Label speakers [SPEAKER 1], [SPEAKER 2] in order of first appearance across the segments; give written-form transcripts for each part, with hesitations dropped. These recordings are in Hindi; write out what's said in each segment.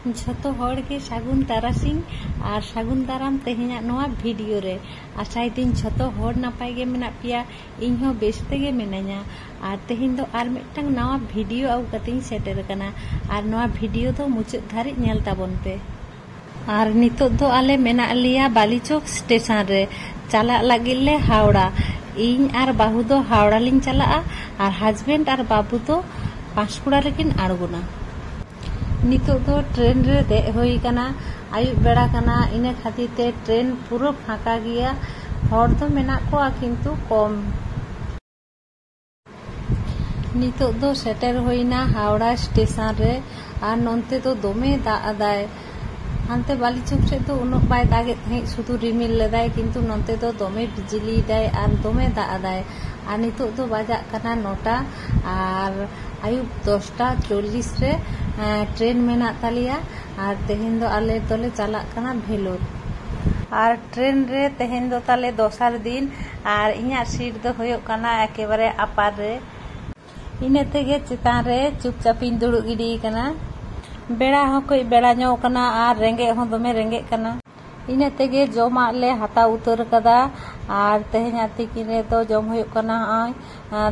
[SPEAKER 1] झोतो हर के सागुन तारासिंग और सागुन दाराम तेहेना नोआ भिडियो रे आशाई दिन झोतो हर नापाय गे मेना पिया इन हो बेस्ते गे मेनाया और तेहिन दो आर मिदटांग नवा भिडियो आउ कतेई सेटेर कना और नोआ भिडियो दो मुचाद धारि नेल ताबोन पे। और नितो दो आले मेना लिया बालीचोक स्टेशन रे चला लागिल ले हावड़ा इन आर बाहू दो हावड़ा लिंग चला और हस्बैंड और बाबू दो पांशकुड़ा लेकिन आड़गोना। नितो दो ट्रेन रे दे होई कना आयुब बेड़ा कना इने खातिर ते ट्रेन पूरा फाँका गया हर दो मेना को किंतु कम। नितो दो सेटर होइना हावड़ा स्टेशन रे और नोंते तो दोमे दाग अदाय हानते बालीचुक से तो उनक बाय दागे तहे शुधु रिमिल लेदाय किंतु नोंते तो दोमे बिजली दाय और दोमे दाग अदाय और नितो दो बाजा कना 9टा और आयुब 10:40 रे ट्रेन मेना तालिया और तेहेन दो आले दोले चला कना भेलोर और ट्रेन रे तेहेन दो ताले दोसार दिन और इñा सीट दो होयो कना एकेबारे अपार रे इने तेगे चितान रे चुपचापिन दुड़ु गिडी कना बेड़ा हो कोई बेड़ा नो कना और रेंगे हो दोमे रेंगे कना इने तेगे जमा ले हाता उतर कदा और तेहेना तिकिन रे तो जम होयो कना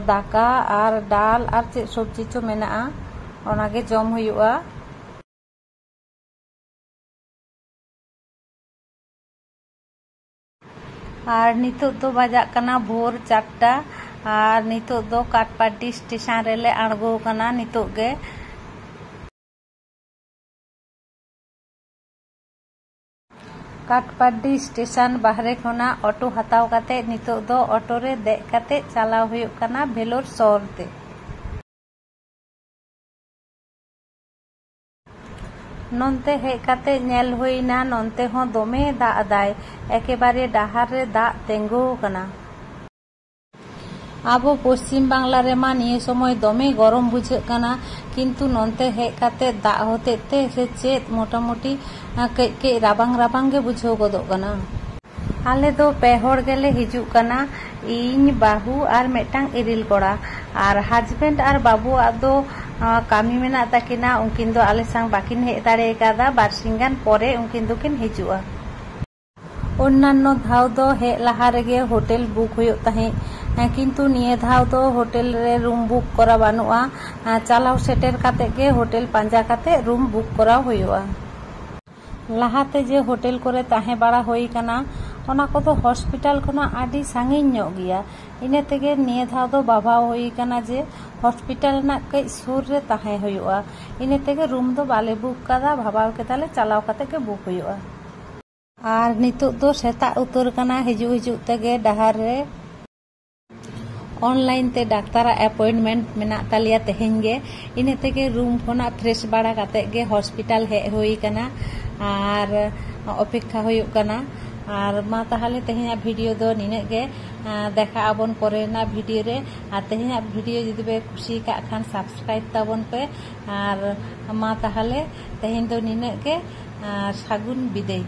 [SPEAKER 1] दाका और डाल और चे सब्जी चो मेना ओनागे जम होयुआ। और नितो दो बाजा कना भोर 4टा और नितो दो काटपाटी स्टेशन रेले आड़गो कना नितो गे काटपाटी स्टेशन बाहरे खना ऑटो हताव काते नितो दो ऑटो रे दे काते चलाव हुयो कना भेलोर शहर ते। नोंते हेज काते नेल हुईना नोंते हो दोमे दाग अदाय एकेबारे डाहार रे दाग तेंगो कना। आबो पश्चिम बांगला रे मा निये समय दोमे गरम बुझे कना किंतु नोंते हेज काते दाग होते ते से चेत मोटामुटी कई राबांग राबांग गे बुझो गदो कना। आले दो पे हर गेले हिजु कना इन बाहू और मेटांग इरिल कोड़ा और हस्बैंड और बाबू दो कामी मेना ताकिना उनकिन दो आले संग बाकिन हेज दाड़े कादा बारसिंगान परे उनकिन दोकिन हिजुआ। अन्यान्य धाव दो हेज लहा रेगे होटेल बुक हुयो ताहे किंतु निये धाव दो होटेल रे रूम बुक करा बानुआ चलाव सेटेर काते गे होटेल पांजा काते रूम बुक करा हुयोआ। लाहाते जे होटेल करे ताहे बाड़ा होई कना ओना को तो हॉस्पिटल खना आडी सांगिन ᱧᱚᱜ गया इने तेगे निये धाव दो बाबा होई कना जे हॉस्पिटल ना कई सुर रे ताहे हुयोआ इने तेगे रूम दो बाले बुक कदा भाबाव केताले चलाव काते के बुक हुयोआ। और नितो दो सेता उतर कना हिजु हिजु तेगे डहार रे ऑनलाइन ते डाक्तार अपॉइंटमेंट मेना तालिया तेहेन गे इने तेगे रूम खना फ्रेश बाड़ा काते गे हॉस्पिटल हे होई कना और अपेक्षा हुयो कना। और मा ताहले तेहेना भिडियो दो निने गे देखा आबन परेना भिडियो रे और तेहेना भिडियो जदि बे खुशी का खान सब्सक्राइब ताबन पे और मा ताहले तेहेन दो निने गे सागुन बिदाय।